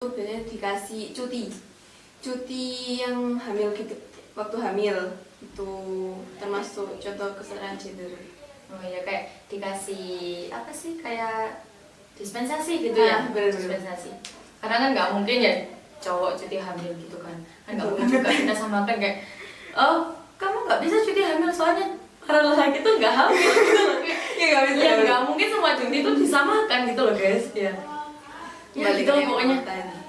biasanya dikasih cuti yang hamil gitu, waktu hamil itu termasuk contoh kesetaraan gender. Oh ya, kayak dikasih apa sih, kayak dispensasi gitu ya. Bener-bener. Dispensasi, karena kan nggak mungkin ya cowok cuti hamil gitu kan nggak mungkin juga kita samakan kayak, oh kamu nggak bisa cuti hamil soalnya para lelaki tuh nggak hamil gitu loh. Ya nggak bisa. Ya nggak mungkin semua cuti itu disamakan gitu loh guys ya. Ya Balik gitu loh ke pokoknya. tadi.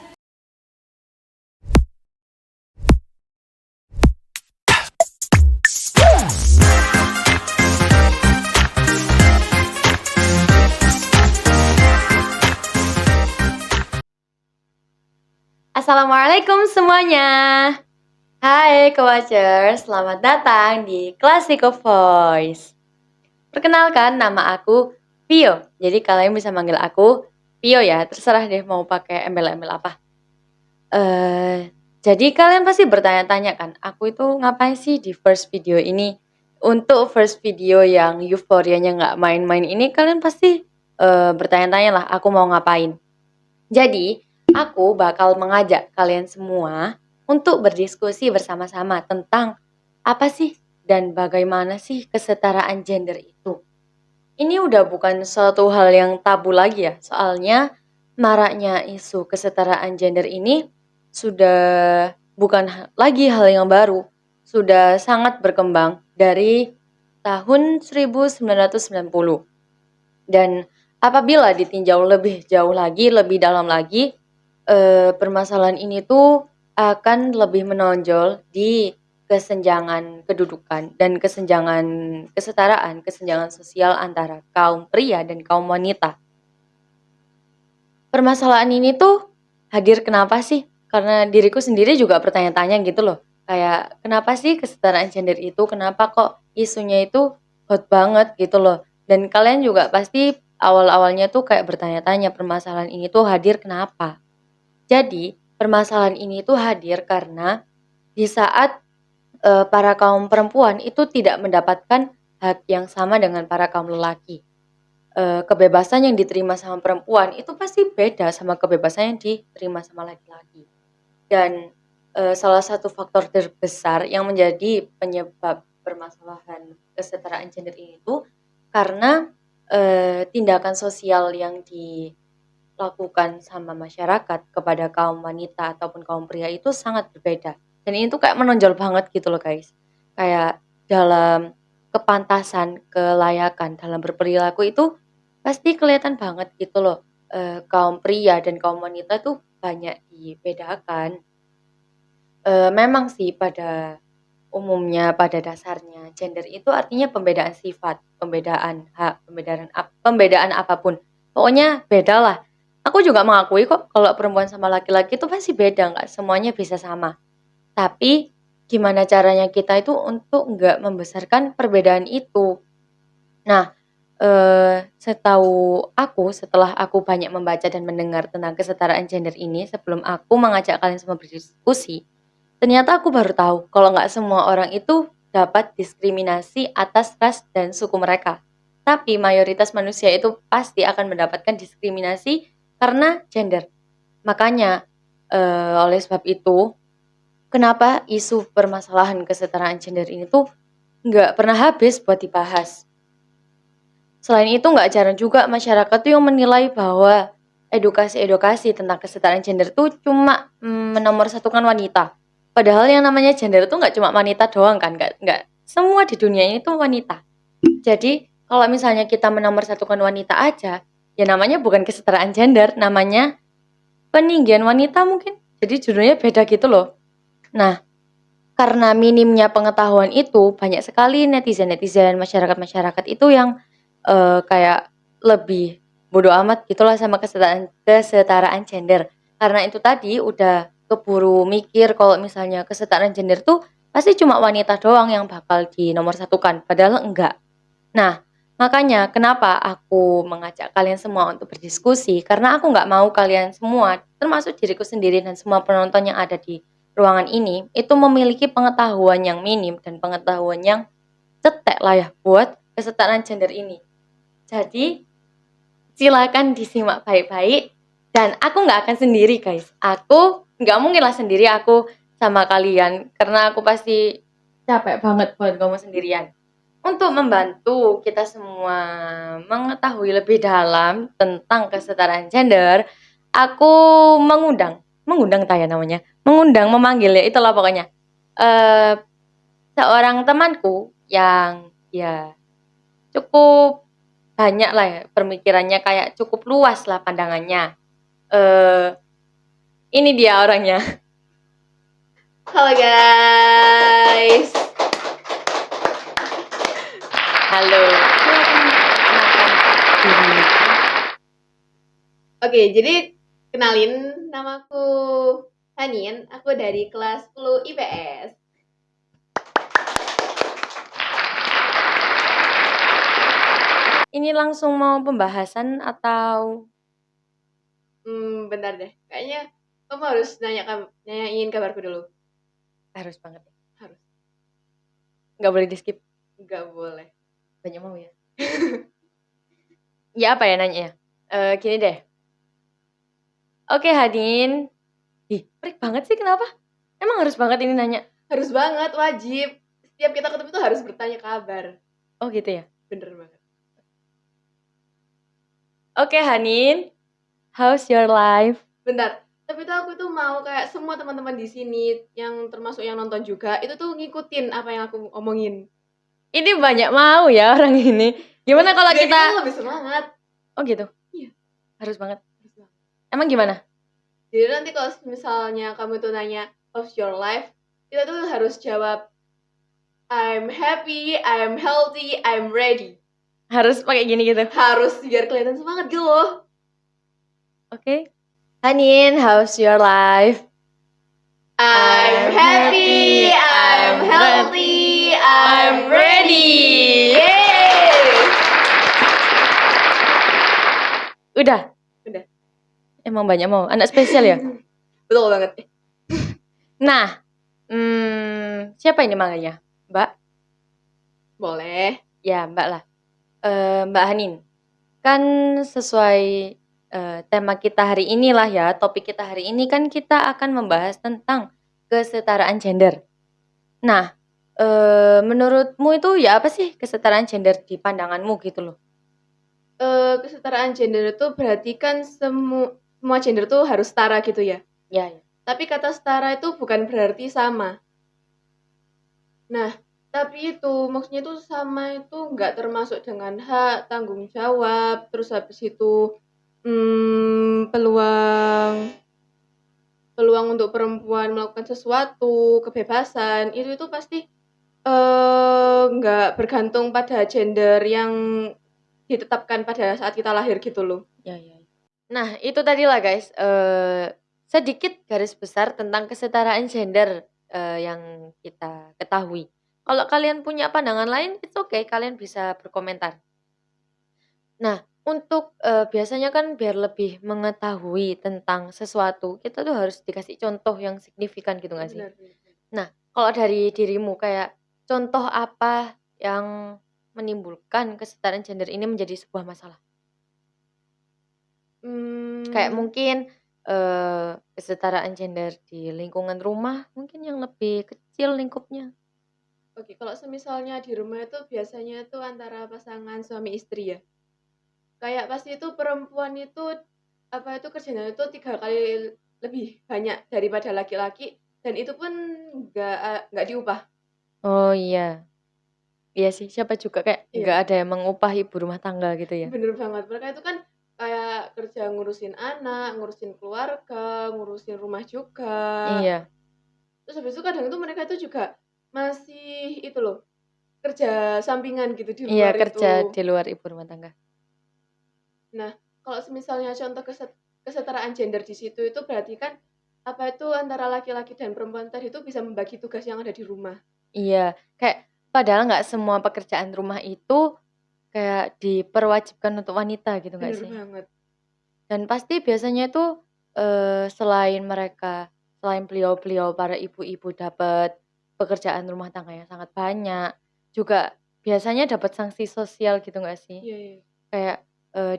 Assalamualaikum semuanya. Hai Co-Watchers, selamat datang di Classico Voice. Perkenalkan, nama aku Pio. Jadi kalian bisa manggil aku Pio ya, terserah deh mau pakai embel-embel apa. Jadi kalian pasti bertanya-tanya kan, aku itu ngapain sih di first video ini? Untuk first video yang euforianya nggak main-main ini, kalian pasti bertanya-tanya lah, aku mau ngapain. Jadi, aku bakal mengajak kalian semua untuk berdiskusi bersama-sama tentang apa sih dan bagaimana sih kesetaraan gender itu. Ini udah bukan suatu hal yang tabu lagi ya, soalnya maraknya isu kesetaraan gender ini sudah bukan lagi hal yang baru, sudah sangat berkembang dari tahun 1990. Dan apabila ditinjau lebih jauh lagi, lebih dalam lagi, permasalahan ini tuh akan lebih menonjol di kesenjangan kedudukan dan kesetaraan sosial antara kaum pria dan kaum wanita. Permasalahan ini tuh hadir kenapa sih? Karena diriku sendiri juga bertanya-tanya gitu loh. Kayak kenapa sih kesetaraan gender itu? Kenapa kok isunya itu hot banget gitu loh? Dan kalian juga pasti awal-awalnya tuh kayak bertanya-tanya permasalahan ini tuh hadir kenapa? Jadi, permasalahan ini tuh hadir karena di saat para kaum perempuan itu tidak mendapatkan hak yang sama dengan para kaum lelaki. Kebebasan yang diterima sama perempuan itu pasti beda sama kebebasan yang diterima sama laki-laki. Dan salah satu faktor terbesar yang menjadi penyebab permasalahan kesetaraan gender ini tuh karena tindakan sosial yang dilakukan sama masyarakat kepada kaum wanita ataupun kaum pria itu sangat berbeda. Dan ini tuh kayak menonjol banget gitu loh guys. Kayak dalam kepantasan, kelayakan dalam berperilaku itu pasti kelihatan banget gitu loh. Kaum pria dan kaum wanita tuh banyak dibedakan. Memang sih pada umumnya, pada dasarnya gender itu artinya pembedaan sifat, pembedaan hak, pembedaan apapun. Pokoknya beda lah. Aku juga mengakui kok kalau perempuan sama laki-laki itu pasti beda, nggak semuanya bisa sama. Tapi gimana caranya kita itu untuk nggak membesarkan perbedaan itu. Nah, setahu aku, setelah aku banyak membaca dan mendengar tentang kesetaraan gender ini, sebelum aku mengajak kalian semua berdiskusi, ternyata aku baru tahu kalau nggak semua orang itu dapat diskriminasi atas ras dan suku mereka. Tapi mayoritas manusia itu pasti akan mendapatkan diskriminasi karena gender. Makanya, oleh sebab itu, kenapa isu permasalahan kesetaraan gender ini tuh nggak pernah habis buat dibahas. Selain itu nggak jarang juga masyarakat tuh yang menilai bahwa edukasi-edukasi tentang kesetaraan gender tuh cuma menomorsatukan wanita. Padahal yang namanya gender tuh nggak cuma wanita doang kan, nggak semua di dunia ini tuh wanita. Jadi kalau misalnya kita menomorsatukan wanita aja, ya namanya bukan kesetaraan gender, namanya peninggian wanita mungkin. Jadi judulnya beda gitu loh. Nah, karena minimnya pengetahuan itu, banyak sekali netizen-netizen, masyarakat-masyarakat itu yang kayak lebih bodo amat gitulah sama kesetaraan gender. Karena itu tadi udah keburu mikir kalau misalnya kesetaraan gender tuh pasti cuma wanita doang yang bakal dinomorsatukan, padahal enggak. Nah, makanya kenapa aku mengajak kalian semua untuk berdiskusi, karena aku nggak mau kalian semua, termasuk diriku sendiri dan semua penonton yang ada di ruangan ini, itu memiliki pengetahuan yang minim dan pengetahuan yang cetek lah ya buat kesetaraan gender ini. Jadi, silakan disimak baik-baik Dan aku nggak akan sendiri guys. Aku nggak mungkin lah sendiri aku sama kalian. Karena aku pasti capek banget buat ngomong sendirian. Untuk membantu kita semua mengetahui lebih dalam tentang kesetaraan gender, aku mengundang Taya namanya, memanggil ya itulah pokoknya. eh Seorang temanku yang ya cukup banyak lah ya pemikirannya, kayak cukup luas lah pandangannya. eh ini dia orangnya. Halo guys. Halo. Silakan perkenalkan diri. Oke, jadi kenalin, namaku Hanin, aku dari kelas 10 IPS. Ini langsung mau pembahasan atau Bentar deh, kayaknya kamu harus nanyain kabarku dulu. harus banget? Harus. Nggak boleh di skip. Nggak boleh. Banyak mau ya. Ya apa ya nanya ya? Gini deh. Oke Hadin. Ih, perik banget sih kenapa? Emang harus banget ini nanya? Harus banget, wajib. Setiap kita ketemu tuh harus bertanya kabar. Oh gitu ya? Bener banget. Oke Hanin, how's your life? Bentar, tapi tuh aku tuh mau kayak semua teman-teman di sini yang termasuk yang nonton juga itu tuh ngikutin apa yang aku omongin. Ini banyak mau ya orang ini. Gimana kalau Biar kita lebih semangat. Oh gitu? Iya. Harus banget. Harus banget. Emang gimana? Jadi nanti kalau misalnya kamu tuh nanya how's your life, kita tuh harus jawab I'm happy, I'm healthy, I'm ready. Harus pakai gini gitu? Harus biar kelihatan semangat gitu loh. Oke. Hanin, how's your life? I'm happy, I'm healthy, I'm ready. Yeay! Udah? Udah. Emang banyak mau. Anak spesial ya? Betul banget. Nah, siapa ini manggilnya? Mbak? Boleh. Ya, Mbak lah. Mbak Hanin. Kan sesuai tema kita hari ini lah ya, topik kita hari ini kan kita akan membahas tentang kesetaraan gender. Nah, menurutmu itu ya apa sih kesetaraan gender di pandanganmu gitu loh? Kesetaraan gender itu berarti kan semua gender tuh harus setara gitu ya. Ya, ya. Tapi kata setara itu bukan berarti sama. Nah, tapi itu maksudnya itu sama itu nggak termasuk dengan hak, tanggung jawab, terus habis itu peluang untuk perempuan melakukan sesuatu, kebebasan, itu pasti nggak bergantung pada gender yang ditetapkan pada saat kita lahir gitu loh. Ya, ya. Nah, itu tadi lah guys, sedikit garis besar tentang kesetaraan gender yang kita ketahui. Kalau kalian punya pandangan lain, it's okay, kalian bisa berkomentar. Nah, untuk biasanya kan biar lebih mengetahui tentang sesuatu, kita tuh harus dikasih contoh yang signifikan gitu nggak sih? Benar. Nah, kalau dari dirimu kayak contoh apa yang menimbulkan kesetaraan gender ini menjadi sebuah masalah? Kayak mungkin kesetaraan gender di lingkungan rumah mungkin yang lebih kecil lingkupnya. Oke, kalau semisalnya di rumah itu biasanya itu antara pasangan suami istri ya. Kayak pasti itu perempuan itu kerjanya itu 3 kali lebih banyak daripada laki-laki dan itu pun nggak diupah. Oh iya. Iya sih, siapa juga kayak Iya. nggak ada yang mengupah ibu rumah tangga gitu ya. Bener banget. Mereka itu kan kayak kerja ngurusin anak, ngurusin keluarga, ngurusin rumah juga. Iya. Terus habis itu kadang itu mereka itu juga masih itu loh, kerja sampingan gitu di Iya, luar kerja itu. di luar ibu rumah tangga. Nah, kalau misalnya contoh kesetaraan gender di situ itu berarti kan antara laki-laki dan perempuan tadi itu bisa membagi tugas yang ada di rumah. Iya, kayak padahal nggak semua pekerjaan rumah itu kayak diperwajibkan untuk wanita gitu nggak Bener sih? banget. Dan pasti biasanya itu selain beliau-beliau para ibu-ibu dapat pekerjaan rumah tangga yang sangat banyak, juga biasanya dapat sanksi sosial gitu nggak sih? Iya. Kayak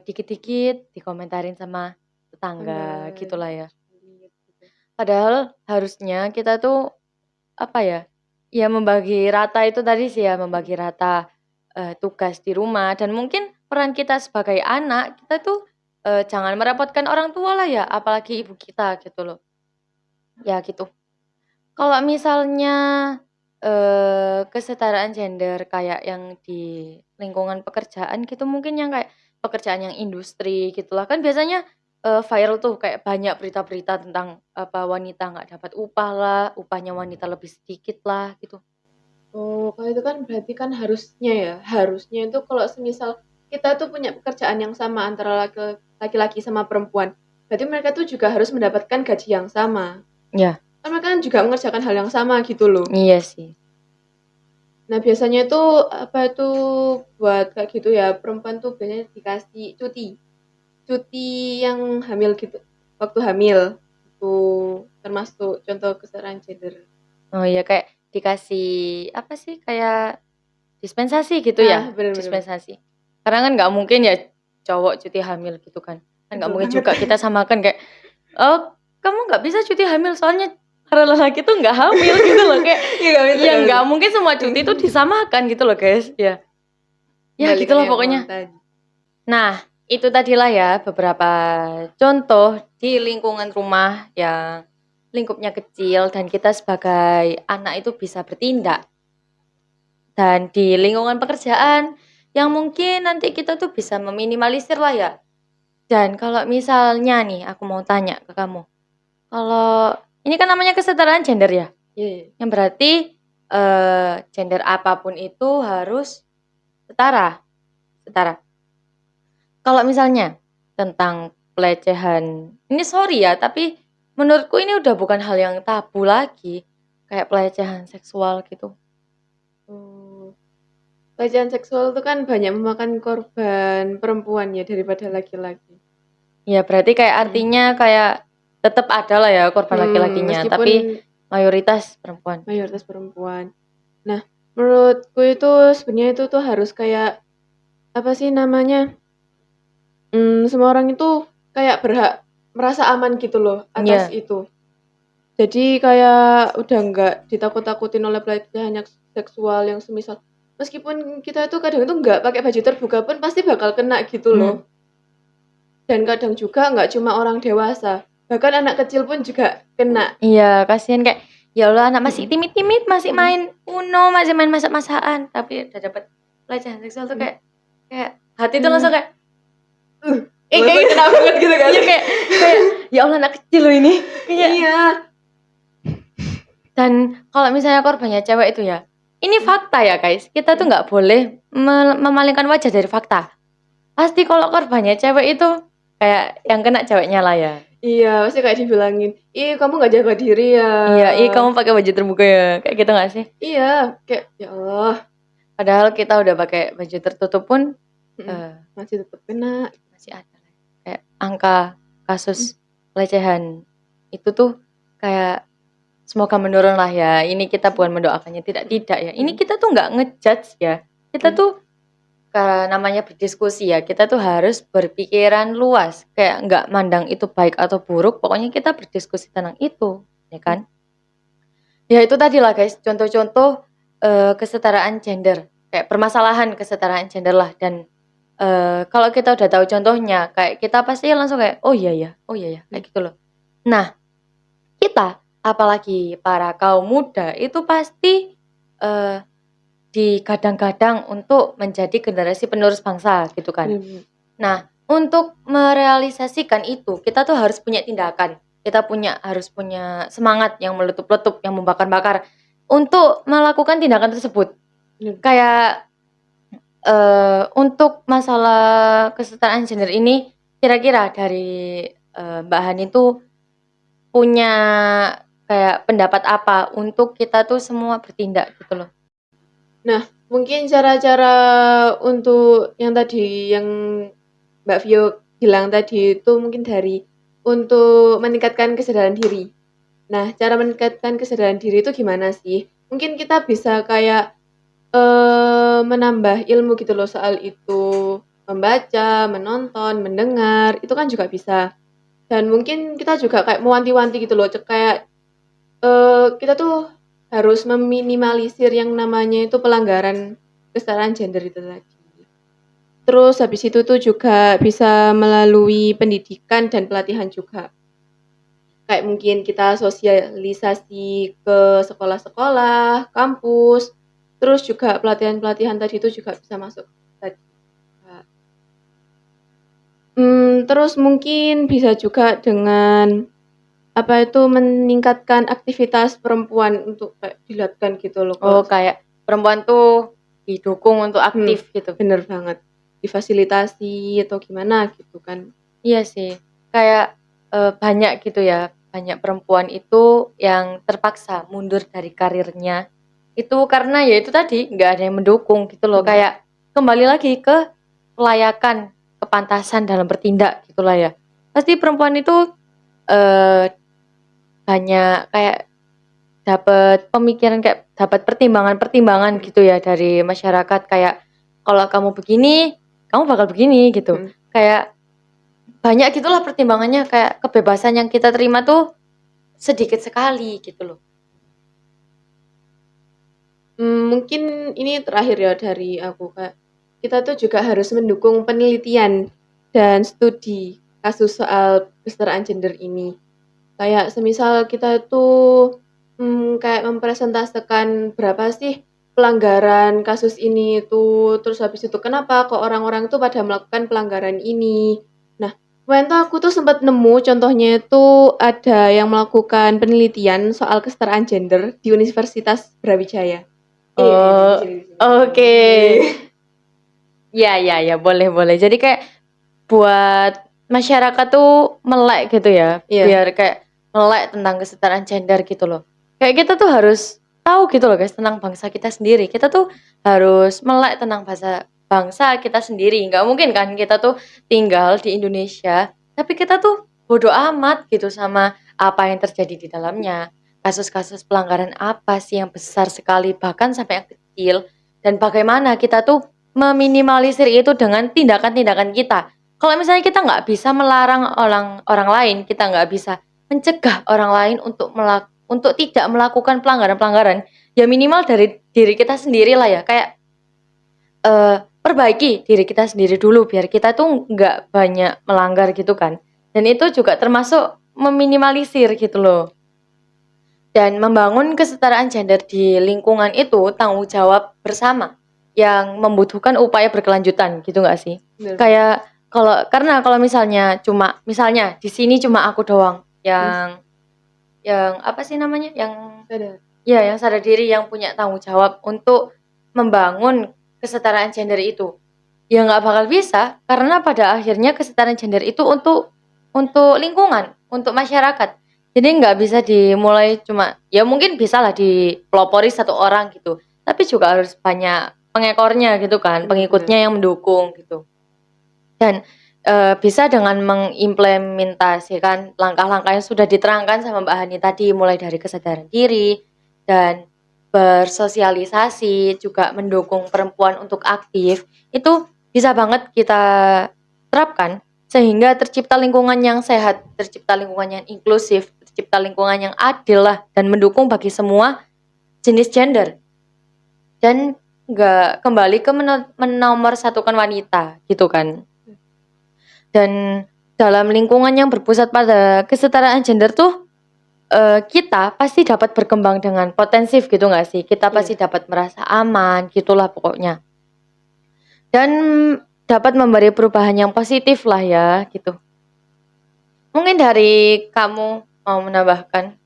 dikit-dikit dikomentarin sama tangga Tangga gitulah ya. sulit gitu. Padahal harusnya kita tuh apa ya? Ya membagi rata itu tadi sih ya, membagi rata tugas di rumah dan mungkin peran kita sebagai anak, kita tuh jangan merepotkan orang tua lah ya, apalagi ibu kita gitu loh. Ya gitu. Kalau misalnya kesetaraan gender kayak yang di lingkungan pekerjaan gitu, mungkin yang kayak pekerjaan yang industri gitulah, kan biasanya viral tuh kayak banyak berita-berita tentang apa wanita nggak dapat upah lah, upahnya wanita lebih sedikit lah gitu. Oh, kalau itu kan berarti kan harusnya itu kalau semisal kita tuh punya pekerjaan yang sama antara laki-laki sama perempuan, berarti mereka tuh juga harus mendapatkan gaji yang sama. Ya, Kan mereka kan juga mengerjakan hal yang sama gitu loh. iya sih. Nah, biasanya itu apa itu buat kayak gitu ya, perempuan tuh biasanya dikasih cuti. Cuti yang hamil gitu, waktu hamil. Itu termasuk contoh kesetaraan gender. Oh iya kayak dikasih apa sih kayak dispensasi gitu Ah, ya, bener bener bener. dispensasi. Karena kan nggak mungkin ya cowok cuti hamil gitu kan. Kan nggak Betul mungkin banget. juga kita samakan kayak, "Oh, kamu nggak bisa cuti hamil soalnya para lelaki tuh nggak hamil," gitu loh. Kayak Iya, nggak bisa ya nggak nggak bisa. mungkin semua cuti itu disamakan gitu loh, guys. Ya. Ya Kembalikan gitulah yang awal pokoknya. tadi. Nah, itu tadilah ya beberapa contoh di lingkungan rumah yang lingkupnya kecil dan kita sebagai anak itu bisa bertindak. Dan di lingkungan pekerjaan yang mungkin nanti kita tuh bisa meminimalisir lah ya. Dan kalau misalnya nih aku mau tanya ke kamu, kalau ini kan namanya kesetaraan gender ya, Iya, iya. yang berarti gender apapun itu harus setara, setara. Kalau misalnya tentang pelecehan, ini sorry ya, tapi menurutku ini udah bukan hal yang tabu lagi, kayak pelecehan seksual gitu. Oh, pelecehan seksual itu kan banyak memakan korban perempuan ya daripada laki-laki. Ya berarti kayak Mhm. artinya kayak tetap ada lah ya korban laki-lakinya, Meskipun tapi mayoritas perempuan. mayoritas perempuan. Nah, menurutku itu sebenarnya itu tuh harus kayak apa sih namanya? Semua orang itu kayak berhak merasa aman gitu loh atas Iya, itu. Jadi kayak udah nggak ditakut-takutin oleh pelecehan seksual yang semisal meskipun kita itu kadang itu nggak pakai baju terbuka pun pasti bakal kena gitu loh. mhm, Dan kadang juga nggak cuma orang dewasa, bahkan anak kecil pun juga kena. iya kasihan kayak, ya Allah anak masih Mhm, timid-timid, masih mhm, main Uno, masih main masak-masakan, tapi udah dapet pelecehan seksual tuh mhm. kayak kayak hati tuh langsung Nah, kayak, uh, kayak langsung gitu. kena banget gitu kan? Iya kayak ya Allah anak kecil loh ini. Kayak Iya. dan kalau misalnya korbannya cewek itu ya, ini Mhm, fakta ya guys, kita tuh mhm. nggak boleh memalingkan wajah dari fakta. Pasti kalau korbannya cewek itu kayak yang kena ceweknya lah ya. Iya, pasti kayak dibilangin, "Ih, kamu nggak jaga diri ya?" Iya, ih kamu pakai baju terbuka ya, kayak gitu nggak sih? Iya, kayak ya Allah, Padahal kita udah pakai baju tertutup pun mhm, eh, masih tetap kena. masih ada lah. Kayak angka Mhm, kasus pelecehan itu tuh kayak semoga menurun lah ya. Ini kita bukan mendoakannya, tidak mhm, tidak ya. Ini mhm, kita tuh nggak ngejudge ya. Kita mhm, tuh namanya berdiskusi ya, kita tuh harus berpikiran luas, kayak nggak mandang itu baik atau buruk, pokoknya kita berdiskusi tentang itu, ya mhm. kan? Ya itu tadi lah guys, contoh-contoh kesetaraan gender, kayak permasalahan kesetaraan gender lah dan kalau kita udah tahu contohnya, kayak kita pasti langsung kayak, "Oh iya ya, oh iya ya," kayak Mhm. gitu loh. Nah, kita apalagi para kaum muda itu pasti eee, digadang-gadang untuk menjadi generasi penerus bangsa gitu kan. Bener bener. Nah, untuk merealisasikan itu, kita tuh harus punya tindakan. Kita harus punya semangat yang meletup-letup, yang membakar-bakar untuk melakukan tindakan tersebut. Bener. Kayak untuk masalah kesetaraan gender ini, kira-kira dari Mbak Hani tuh punya kayak pendapat apa untuk kita tuh semua bertindak gitu loh? Nah, mungkin cara-cara untuk yang tadi yang Mbak Vio bilang tadi itu mungkin dari untuk meningkatkan kesadaran diri. Nah, cara meningkatkan kesadaran diri itu gimana sih? Mungkin kita bisa kayak, menambah ilmu gitu loh soal itu, membaca, menonton, mendengar, itu kan juga bisa. Dan mungkin kita juga kayak mewanti-wanti gitu loh, kayak kita tuh harus meminimalisir yang namanya itu pelanggaran kesetaraan gender itu tadi. Terus habis itu tuh juga bisa melalui pendidikan dan pelatihan juga. Kayak mungkin kita sosialisasi ke sekolah-sekolah, kampus, terus juga pelatihan-pelatihan tadi itu juga bisa masuk tadi. Terus mungkin bisa juga dengan meningkatkan aktivitas perempuan untuk kayak dilatkan gitu loh Oh, kalau kayak perempuan tuh didukung untuk aktif gitu. bener banget. Difasilitasi atau gimana gitu kan. Iya sih, kayak banyak gitu ya, banyak perempuan itu yang terpaksa mundur dari karirnya itu karena ya itu tadi nggak ada yang mendukung gitu loh. Kayak kembali lagi ke kelayakan, kepantasan dalam bertindak gitulah ya. Pasti perempuan itu banyak kayak dapat pemikiran, kayak dapat pertimbangan-pertimbangan gitu ya dari masyarakat, kayak kalau kamu begini, kamu bakal begini gitu. Kayak banyak gitulah pertimbangannya, kayak kebebasan yang kita terima tuh sedikit sekali gitu loh. Mungkin ini terakhir ya dari aku, Kak. Kita tuh juga harus mendukung penelitian dan studi kasus soal kesetaraan gender ini. Kayak semisal kita tuh kayak mempresentasikan berapa sih pelanggaran kasus ini itu, terus habis itu kenapa kok orang-orang tuh pada melakukan pelanggaran ini. Nah, kemarin tuh aku tuh sempat nemu contohnya itu ada yang melakukan penelitian soal kesetaraan gender di Universitas Brawijaya. Oh, oke. Ya, boleh. Jadi kayak buat masyarakat tuh melek gitu ya, biar kayak melek tentang kesetaraan gender gitu loh. Kayak kita tuh harus tahu gitu loh guys tentang bangsa kita sendiri. Kita tuh harus melek tentang bangsa kita sendiri. Nggak mungkin kan kita tuh tinggal di Indonesia, tapi kita tuh bodoh amat gitu sama apa yang terjadi di dalamnya. Kasus-kasus pelanggaran apa sih yang besar sekali, bahkan sampai yang kecil, dan bagaimana kita tuh meminimalisir itu dengan tindakan-tindakan kita. Kalau misalnya kita nggak bisa melarang orang lain, kita nggak bisa mencegah orang lain untuk tidak melakukan pelanggaran-pelanggaran, ya minimal dari diri kita sendiri lah ya. Kayak perbaiki diri kita sendiri dulu biar kita tuh nggak banyak melanggar gitu kan. Dan itu juga termasuk meminimalisir gitu loh. Dan membangun kesetaraan gender di lingkungan itu tanggung jawab bersama yang membutuhkan upaya berkelanjutan gitu nggak sih? Kayak karena kalau misalnya di sini cuma aku doang yang apa sih namanya, yang sadar diri, yang punya tanggung jawab untuk membangun kesetaraan gender itu, ya nggak bakal bisa, karena pada akhirnya kesetaraan gender itu untuk lingkungan, untuk masyarakat. Jadi nggak bisa dimulai cuma, ya mungkin bisa lah dipelopori satu orang gitu, tapi juga harus banyak pengekornya gitu kan, pengikutnya yang mendukung gitu. Dan bisa dengan mengimplementasikan langkah-langkah yang sudah diterangkan sama Mbak Hani tadi, mulai dari kesadaran diri dan bersosialisasi, juga mendukung perempuan untuk aktif, itu bisa banget kita terapkan sehingga tercipta lingkungan yang sehat, tercipta lingkungan yang inklusif, tercipta lingkungan yang adil lah, dan mendukung bagi semua jenis gender. Dan nggak kembali ke menomorsatukan wanita gitu kan. Dan dalam lingkungan yang berpusat pada kesetaraan gender tuh kita pasti dapat berkembang dengan potensif gitu nggak sih? Kita pasti dapat merasa aman gitulah pokoknya. Dan dapat memberi perubahan yang positif lah ya gitu. Mungkin dari kamu mau menambahkan?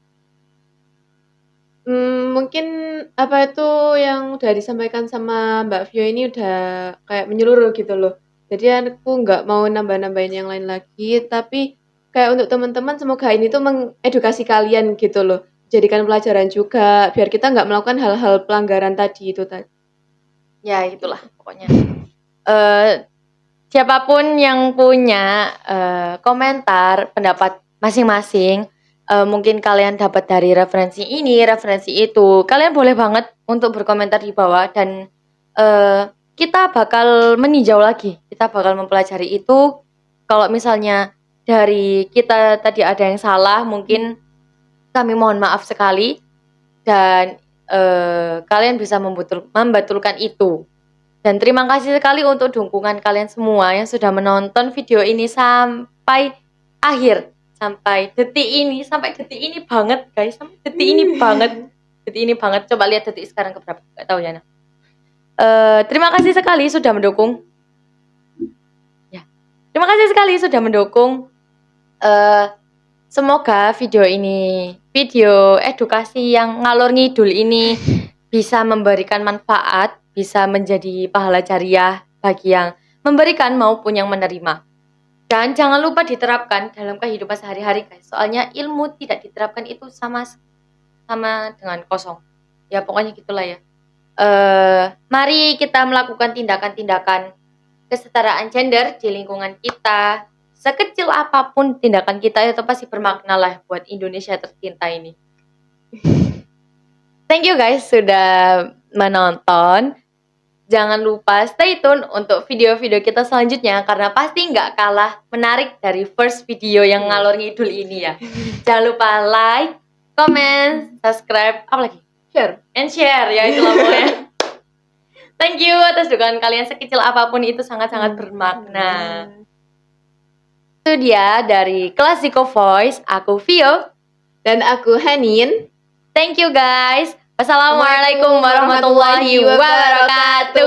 Mungkin yang udah disampaikan sama Mbak Vio ini udah kayak menyeluruh gitu loh. Jadi aku nggak mau nambah-nambahin yang lain lagi, tapi kayak untuk teman-teman semoga ini tuh mengedukasi kalian gitu loh. Jadikan pelajaran juga biar kita nggak melakukan hal-hal pelanggaran tadi itu tadi. Ya itulah pokoknya. Siapapun yang punya komentar, pendapat masing-masing, mungkin kalian dapat dari referensi ini, referensi itu, kalian boleh banget untuk berkomentar di bawah, dan kita bakal meninjau lagi, kita bakal mempelajari itu. Kalau misalnya dari kita tadi ada yang salah, mungkin kami mohon maaf sekali, dan kalian bisa membetulkan itu. Dan terima kasih sekali untuk dukungan kalian semua yang sudah menonton video ini sampai akhir, sampai detik ini banget guys, sampai detik ini banget. Coba lihat detik sekarang keberapa, nggak tahu ya. Terima kasih sekali sudah mendukung. Ya, terima kasih sekali sudah mendukung. Semoga video edukasi yang ngalor ngidul ini bisa memberikan manfaat, bisa menjadi pahala jariah bagi yang memberikan maupun yang menerima. Dan jangan lupa diterapkan dalam kehidupan sehari-hari guys. Soalnya ilmu tidak diterapkan itu sama dengan kosong. Ya pokoknya gitulah ya. Mari kita melakukan tindakan-tindakan kesetaraan gender di lingkungan kita. Sekecil apapun tindakan kita itu pasti bermakna lah buat Indonesia tercinta ini. Thank you guys sudah menonton. Jangan lupa stay tune untuk video-video kita selanjutnya karena pasti nggak kalah menarik dari first video yang ngalor ngidul ini ya. Jangan lupa like, comment, subscribe, apa lagi? Share ya itu pokoknya. Thank you atas dukungan kalian, sekecil apapun itu sangat-sangat bermakna. Itu dia dari Classico Voice, aku Vio dan aku Hanin. Thank you guys. Wassalamualaikum warahmatullahi wabarakatuh.